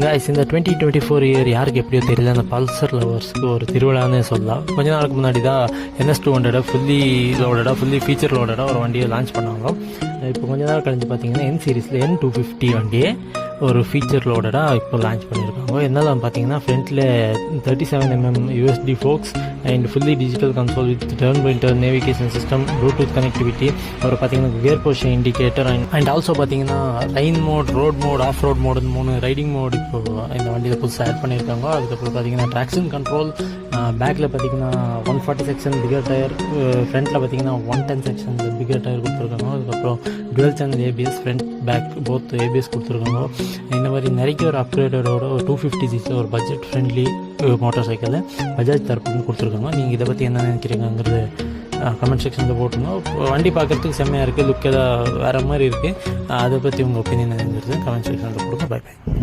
Guys, இந்த 2024 year யாருக்கு எப்படியோ தெரியல, அந்த பல்சர் லவர்ஸ்க்கு ஒரு திருவிழான்னு சொல்லலாம். கொஞ்ச நாளுக்கு முன்னாடி தான் NS200 ஃபுல்லி ஃபீச்சர் லோடடாக ஒரு வண்டியை லான்ச் பண்ணாங்க. இப்போ கொஞ்ச நாள் கழிஞ்சு பார்த்தீங்கன்னா N சீரீஸில் N250 வண்டியே ஒரு ஃபீச்சர் லோடடாக இப்போ லான்ச் பண்ணியிருக்காங்க. என்னதான் பார்த்தீங்கன்னா ஃப்ரண்ட்டில் 37mm USD forks and fully digital console with turn by turn navigation system, Bluetooth connectivity, அப்புறம் பார்த்தீங்கன்னா gear position indicator and also பார்த்தீங்கன்னா rain mode, road mode, off road mode 3 riding mode இப்போ இந்த வண்டியில் புதுசாக ஆட் பண்ணியிருக்காங்க. அதுக்கப்புறம் பார்த்தீங்கன்னா ட்ராக்ஷன் கண்ட்ரோல், பேக்கில் பார்த்தீங்கன்னா 140 செக்ஷன் பிகர் டயர், ஃப்ரண்ட்டில் பார்த்தீங்கன்னா 110 செக்ஷன் பிகர் டயர் கொடுத்துருக்காங்க. அதுக்கப்புறம் dual channel ABS, front back both ABS கொடுத்துருக்காங்க. இந்த மாதிரி நிறைய ஒரு அப்கிரேடரோட ஒரு 250cc ஒரு பட்ஜெட் ஃப்ரெண்ட்லி மோட்டார் சைக்கிளில் பஜாஜ் தரப்புன்னு கொடுத்துருக்காங்க. நீங்கள் இதை பற்றி என்ன நினைக்கிறீங்கிறது கமெண்ட் செக்ஷனில் போட்டுங்க. வண்டி பார்க்குறதுக்கு செம்மையாக இருக்குது, லுக் ஏதாவது வேறு மாதிரி இருக்குது. அதை பற்றி உங்கள் ஒப்பீனியன் என்னங்கிறது கமெண்ட் செக்ஷனில் கொடுங்க. Bye by.